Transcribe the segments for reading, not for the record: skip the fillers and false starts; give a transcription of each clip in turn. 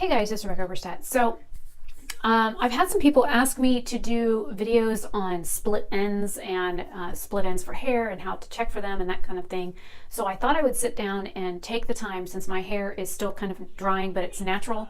Hey guys, it's Rebecca Overstat. I've had some people ask me to do videos on split ends and split ends for hair and how to check for them and that kind of thing. So I thought I would sit down and take the time, since my hair is still kind of drying, but it's natural.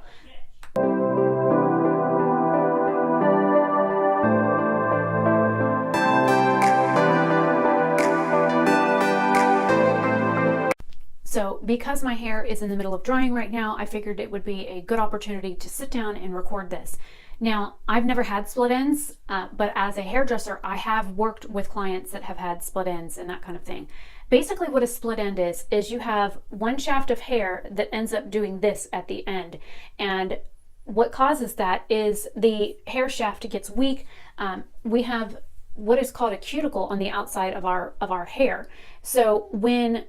So because my hair is in the middle of drying right now, I figured it would be a good opportunity to sit down and record this. Now, I've never had split ends, but as a hairdresser, I have worked with clients that have had split ends and that kind of thing. Basically, what a split end is you have one shaft of hair that ends up doing this at the end. And what causes that is the hair shaft gets weak. We have what is called a cuticle on the outside of our hair. So when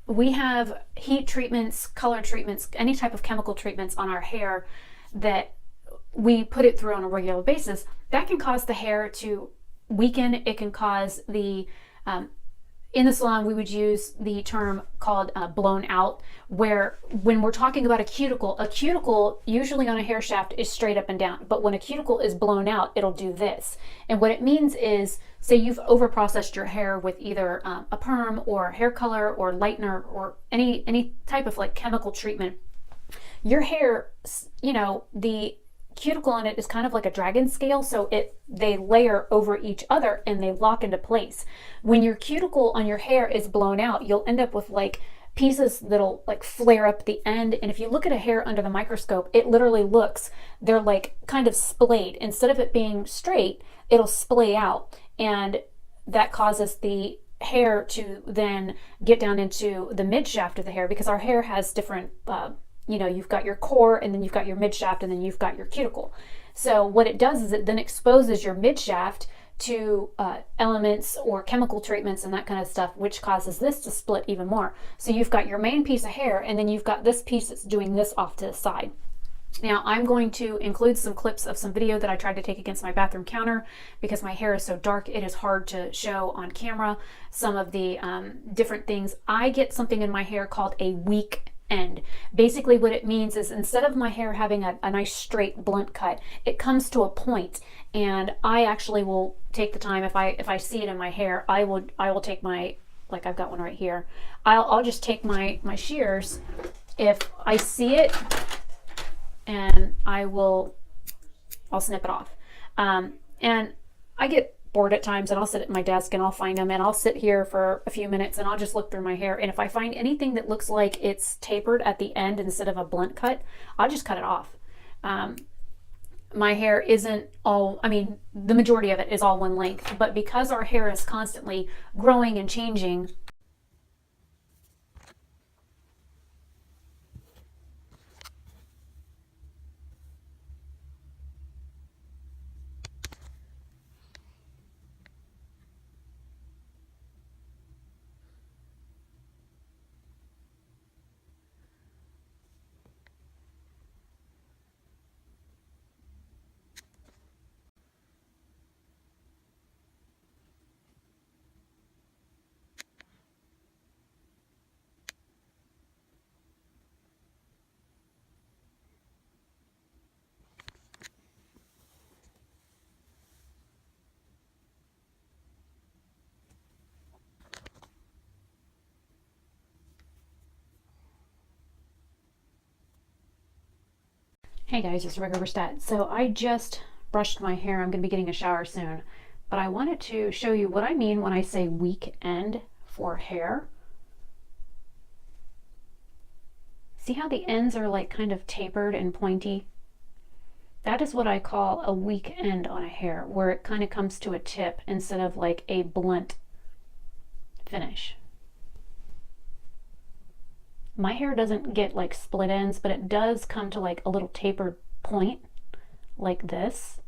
we have heat treatments, color treatments, any type of chemical treatments on our hair that we put it through on a regular basis, that can cause the hair to weaken. It can cause in the salon, we would use the term called blown out, where when we're talking about a cuticle usually on a hair shaft is straight up and down. But when a cuticle is blown out, it'll do this. And what it means is, say you've over processed your hair with either a perm or hair color or lightener or any type of like chemical treatment. Your hair, the cuticle on it is kind of like a dragon scale, so they layer over each other and they lock into place. When your cuticle on your hair is blown out, you'll end up with like pieces that'll like flare up at the end. And if you look at a hair under the microscope, it literally looks, they're like kind of splayed. Instead of it being straight, it'll splay out, and that causes the hair to then get down into the mid shaft of the hair, because our hair has different you've got your core, and then you've got your mid shaft, and then you've got your cuticle. So what it does is it then exposes your mid shaft to elements or chemical treatments and that kind of stuff, which causes this to split even more. So you've got your main piece of hair, and then you've got this piece that's doing this off to the side. Now, I'm going to include some clips of some video that I tried to take against my bathroom counter, because my hair is so dark it is hard to show on camera some of the different things. I get something in my hair called a weak end. Basically what it means is, instead of my hair having a nice straight blunt cut, it comes to a point, and I actually will take the time, if I see it in my hair, I will take my, like I've got one right here, I'll just take my shears if I see it, and I'll snip it off. And I get bored at times, and I'll sit at my desk and I'll find them, and I'll sit here for a few minutes and I'll just look through my hair, and if I find anything that looks like it's tapered at the end instead of a blunt cut, I'll just cut it off. My hair isn't all, the majority of it is all one length, but because our hair is constantly growing and changing, hey guys, it's Rebecca Overstat. So I just brushed my hair. I'm going to be getting a shower soon. But I wanted to show you what I mean when I say weak end for hair. See how the ends are like kind of tapered and pointy? That is what I call a weak end on a hair, where it kind of comes to a tip instead of like a blunt finish. My hair doesn't get like split ends, but it does come to like a little tapered point like this.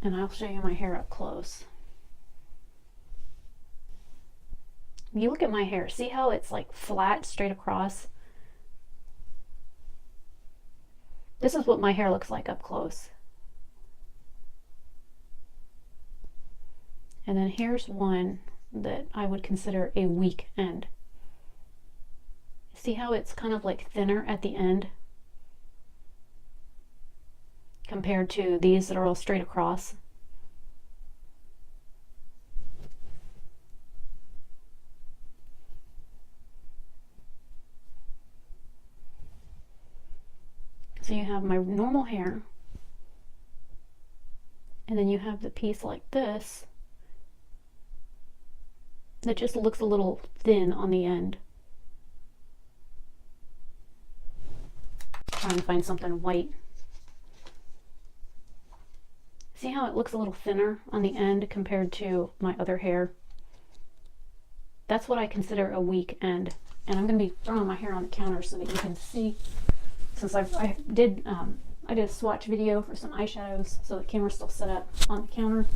And I'll show you my hair up close. You look at my hair, see how it's like flat straight across? This is what my hair looks like up close. And then here's one that I would consider a weak end. See how it's kind of like thinner at the end compared to these that are all straight across. So you have my normal hair, and then you have the piece like this that just looks a little thin on the end. Trying to find something white. See how it looks a little thinner on the end compared to my other hair? That's what I consider a weak end. And I'm going to be throwing my hair on the counter so that you can see. Since I did a swatch video for some eyeshadows, so the camera's still set up on the counter.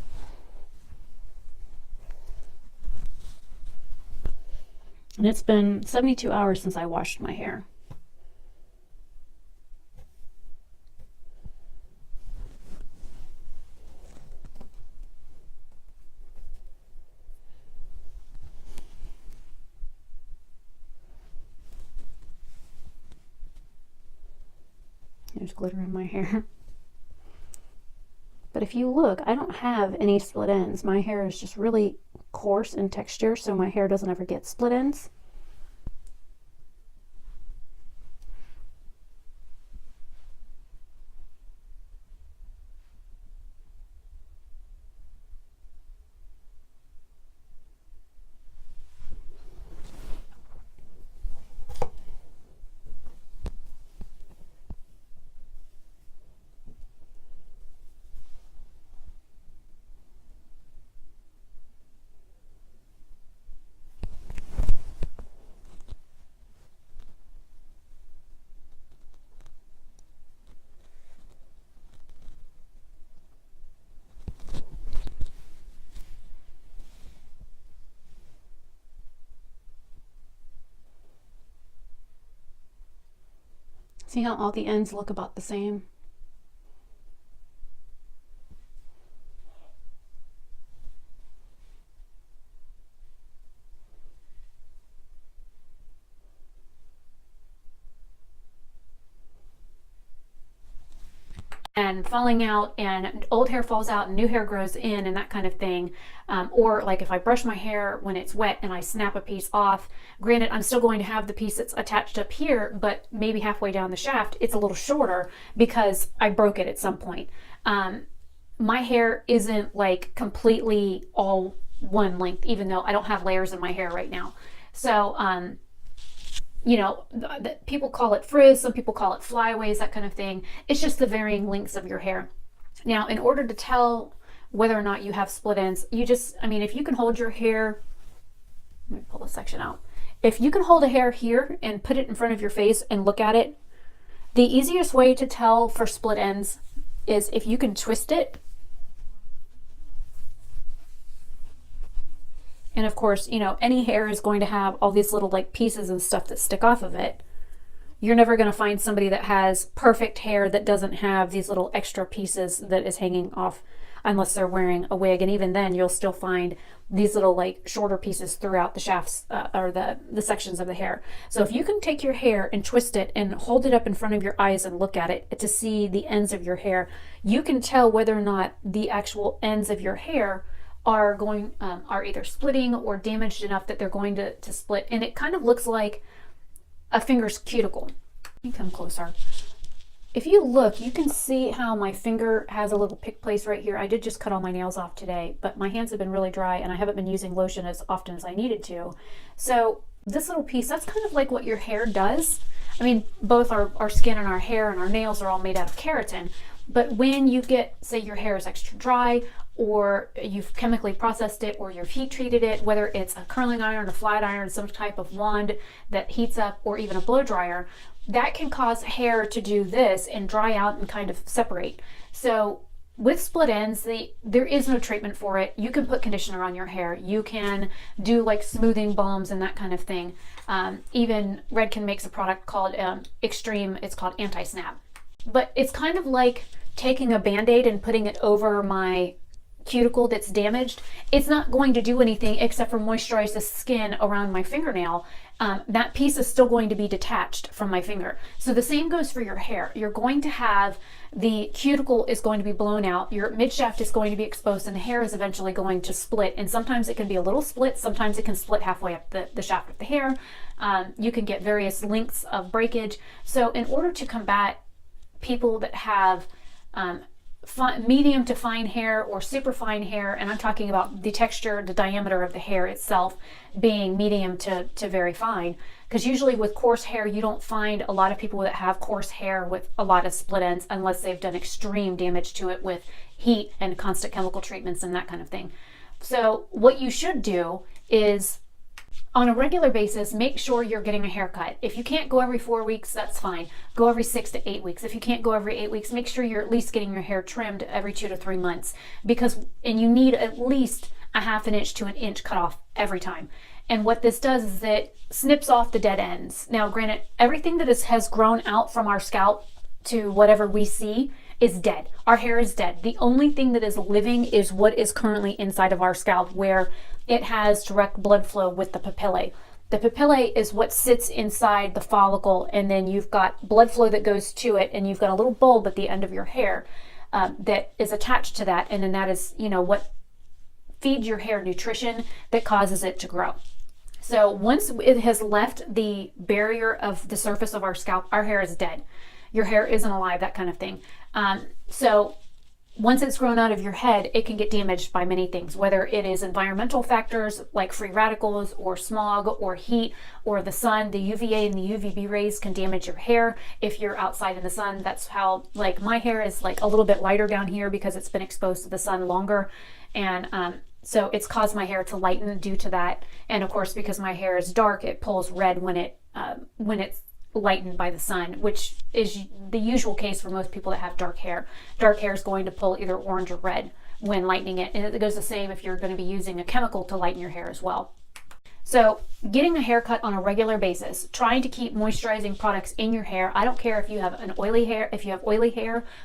And it's been 72 hours since I washed my hair. There's glitter in my hair. But if you look, I don't have any split ends. My hair is just really coarse in texture, so my hair doesn't ever get split ends. See how all the ends look about the same? And falling out, and old hair falls out and new hair grows in, and that kind of thing. Or like if I brush my hair when it's wet and I snap a piece off, granted I'm still going to have the piece that's attached up here, but maybe halfway down the shaft it's a little shorter because I broke it at some point. My hair isn't like completely all one length, even though I don't have layers in my hair right now. So you know, people call it frizz, some people call it flyaways, that kind of thing. It's just the varying lengths of your hair. Now, in order to tell whether or not you have split ends, you just, I mean, if you can hold your hair, let me pull this section out. If you can hold a hair here and put it in front of your face and look at it, the easiest way to tell for split ends is if you can twist it. And of course, you know, any hair is going to have all these little like pieces and stuff that stick off of it. You're never going to find somebody that has perfect hair that doesn't have these little extra pieces that is hanging off, unless they're wearing a wig. And even then, you'll still find these little like shorter pieces throughout the shafts or the sections of the hair. So if you can take your hair and twist it and hold it up in front of your eyes and look at it to see the ends of your hair, you can tell whether or not the actual ends of your hair are either splitting or damaged enough that they're going to split. And it kind of looks like a finger's cuticle. Let me come closer. If you look, you can see how my finger has a little pick place right here. I did just cut all my nails off today, but my hands have been really dry and I haven't been using lotion as often as I needed to. So this little piece, that's kind of like what your hair does. I mean, both our skin and our hair and our nails are all made out of keratin. But when you get, say your hair is extra dry, or you've chemically processed it, or you've heat treated it, whether it's a curling iron, a flat iron, some type of wand that heats up, or even a blow dryer, that can cause hair to do this and dry out and kind of separate. So with split ends, there is no treatment for it. You can put conditioner on your hair. You can do like smoothing balms and that kind of thing. Even Redken makes a product called Extreme. It's called Anti-Snap. But it's kind of like taking a Band-Aid and putting it over my cuticle that's damaged. It's not going to do anything except for moisturize the skin around my fingernail that piece is still going to be detached from my finger. So the same goes for your hair. You're going to have the cuticle is going to be blown out, your midshaft is going to be exposed, and the hair is eventually going to split. And sometimes it can be a little split, sometimes it can split halfway up the shaft of the hair. You can get various lengths of breakage. So in order to combat people that have medium to fine hair or super fine hair, and I'm talking about the texture, the diameter of the hair itself being medium to very fine, because usually with coarse hair you don't find a lot of people that have coarse hair with a lot of split ends unless they've done extreme damage to it with heat and constant chemical treatments and that kind of thing. So what you should do is, on a regular basis, make sure you're getting a haircut. If you can't go every 4 weeks, that's fine. Go every 6 to 8 weeks. If you can't go every 8 weeks, make sure you're at least getting your hair trimmed every 2 to 3 months, and you need at least a ½ inch to an inch cut off every time. And what this does is it snips off the dead ends. Now, granted, everything that has grown out from our scalp to whatever we see is dead. Our hair is dead. The only thing that is living is what is currently inside of our scalp, where it has direct blood flow with the papillae. The papillae is what sits inside the follicle, and then you've got blood flow that goes to it, and you've got a little bulb at the end of your hair that is attached to that, and then that is, what feeds your hair nutrition that causes it to grow. So once it has left the barrier of the surface of our scalp, our hair is dead. Your hair isn't alive, that kind of thing. So once it's grown out of your head, it can get damaged by many things, whether it is environmental factors like free radicals or smog or heat or the sun. The UVA and the UVB rays can damage your hair if you're outside in the sun. That's how, like, my hair is like a little bit lighter down here because it's been exposed to the sun longer. And so it's caused my hair to lighten due to that. And of course, because my hair is dark, it pulls red when it's lightened by the sun, which is the usual case for most people that have dark hair. Dark hair is going to pull either orange or red when lightening it, and it goes the same if you're going to be using a chemical to lighten your hair as well. So getting a haircut on a regular basis, trying to keep moisturizing products in your hair. I don't care if you have oily hair,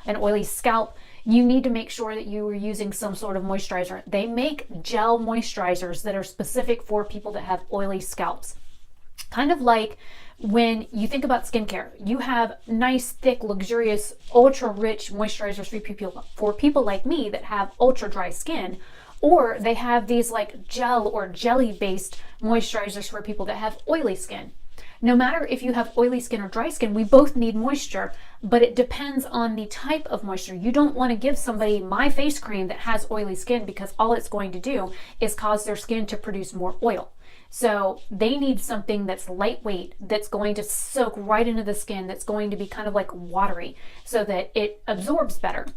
an oily scalp, you need to make sure that you are using some sort of moisturizer. They make gel moisturizers that are specific for people that have oily scalps. Kind of like when you think about skincare, you have nice, thick, luxurious, ultra-rich moisturizers for people like me that have ultra-dry skin, or they have these like gel or jelly-based moisturizers for people that have oily skin. No matter if you have oily skin or dry skin, we both need moisture, but it depends on the type of moisture. You don't want to give somebody my face cream that has oily skin, because all it's going to do is cause their skin to produce more oil. So they need something that's lightweight, that's going to soak right into the skin, that's going to be kind of like watery so that it absorbs better.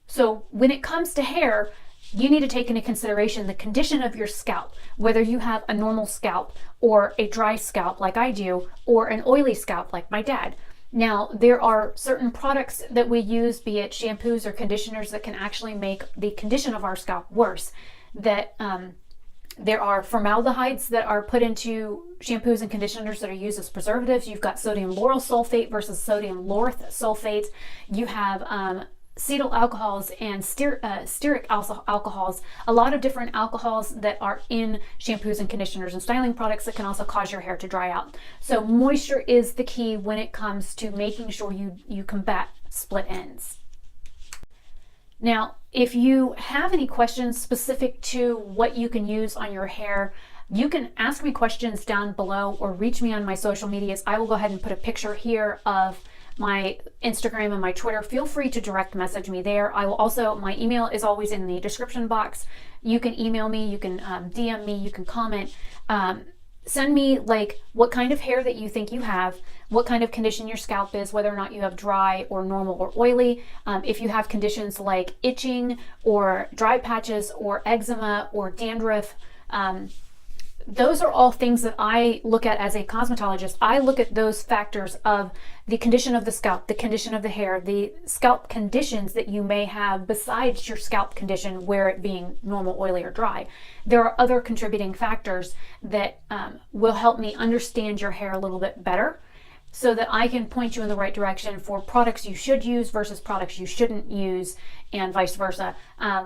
So when it comes to hair, you need to take into consideration the condition of your scalp, whether you have a normal scalp or a dry scalp like I do, or an oily scalp like my dad. Now, there are certain products that we use, be it shampoos or conditioners, that can actually make the condition of our scalp worse. There are formaldehydes that are put into shampoos and conditioners that are used as preservatives. You've got sodium lauryl sulfate versus sodium lauryl sulfate. You have cetyl alcohols and stearic alcohols, a lot of different alcohols that are in shampoos and conditioners and styling products that can also cause your hair to dry out. So moisture is the key when it comes to making sure you combat split ends. Now, if you have any questions specific to what you can use on your hair, you can ask me questions down below or reach me on my social medias. I will go ahead and put a picture here of my Instagram and my Twitter. Feel free to direct message me there. I will also, my email is always in the description box. You can email me, you can DM me, you can comment. Send me like what kind of hair that you think you have, what kind of condition your scalp is, whether or not you have dry or normal or oily. If you have conditions like itching or dry patches or eczema or dandruff, those are all things that I look at as a cosmetologist. I look at those factors of the condition of the scalp, the condition of the hair, the scalp conditions that you may have besides your scalp condition, where it being normal, oily, or dry. There are other contributing factors that will help me understand your hair a little bit better, so that I can point you in the right direction for products you should use versus products you shouldn't use, and vice versa,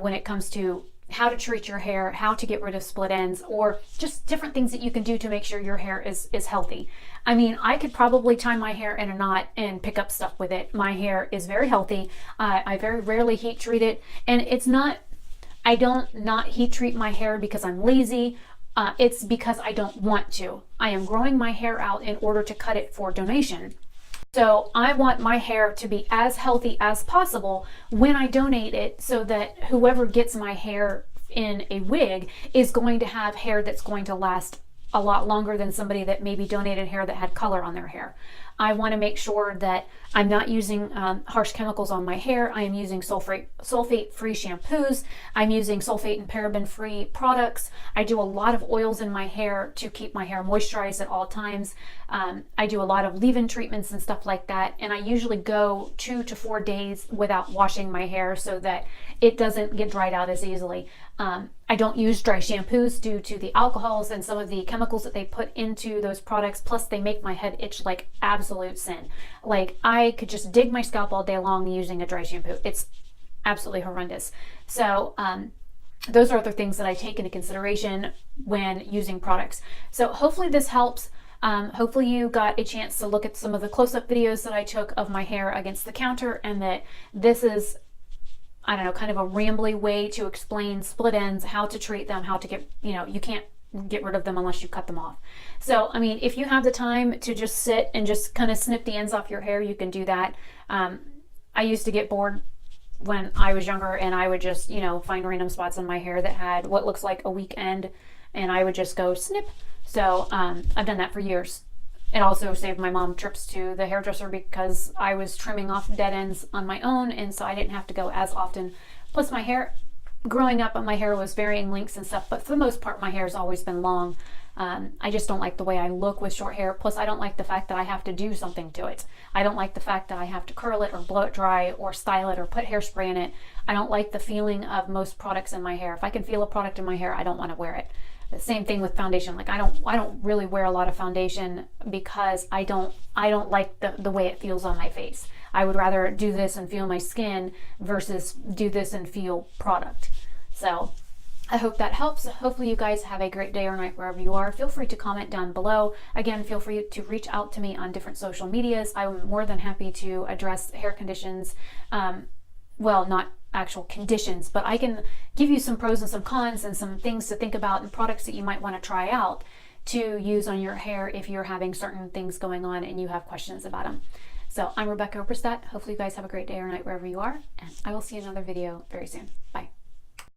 when it comes to how to treat your hair, how to get rid of split ends, or just different things that you can do to make sure your hair is healthy. I mean, I could probably tie my hair in a knot and pick up stuff with it. My hair is very healthy. I very rarely heat treat it, and it's not, I don't not heat treat my hair because I'm lazy. It's because I don't want to. I am growing my hair out in order to cut it for donation. So I want my hair to be as healthy as possible when I donate it, so that whoever gets my hair in a wig is going to have hair that's going to last a lot longer than somebody that maybe donated hair that had color on their hair. I want to make sure that I'm not using harsh chemicals on my hair. I am using sulfate-free shampoos. I'm using sulfate and paraben-free products. I do a lot of oils in my hair to keep my hair moisturized at all times. I do a lot of leave-in treatments and stuff like that. And I usually go 2 to 4 days without washing my hair so that it doesn't get dried out as easily. I don't use dry shampoos due to the alcohols and some of the chemicals that they put into those products. Plus, they make my head itch like absolute sin. Like, I could just dig my scalp all day long using a dry shampoo. It's absolutely horrendous. So those are other things that I take into consideration when using products. So hopefully this helps. Hopefully you got a chance to look at some of the close-up videos that I took of my hair against the counter, and that this is, I don't know, kind of a rambly way to explain split ends, how to treat them, how to get, you can't get rid of them unless you cut them off. So, I mean, if you have the time to just sit and just kind of snip the ends off your hair, you can do that. I used to get bored when I was younger, and I would just, find random spots on my hair that had what looks like a weak end, and I would just go snip. So I've done that for years. It also saved my mom trips to the hairdresser because I was trimming off dead ends on my own, and so I didn't have to go as often. Plus, my hair, growing up, my hair was varying lengths and stuff, but for the most part, my hair has always been long. I just don't like the way I look with short hair. Plus, I don't like the fact that I have to do something to it. I don't like the fact that I have to curl it or blow it dry or style it or put hairspray in it. I don't like the feeling of most products in my hair. If I can feel a product in my hair, I don't want to wear it. The same thing with foundation. Like, I don't really wear a lot of foundation because I don't like the way it feels on my face. I would rather do this and feel my skin versus do this and feel product. So I hope that helps. Hopefully you guys have a great day or night wherever you are. Feel free to comment down below. Again, feel free to reach out to me on different social medias. I'm more than happy to address hair conditions. Well, not actual conditions, but I can give you some pros and some cons and some things to think about and products that you might want to try out to use on your hair if you're having certain things going on and you have questions about them. So I'm Rebecca Oberstadt. Hopefully you guys have a great day or night wherever you are, and I will see you in another video very soon. Bye.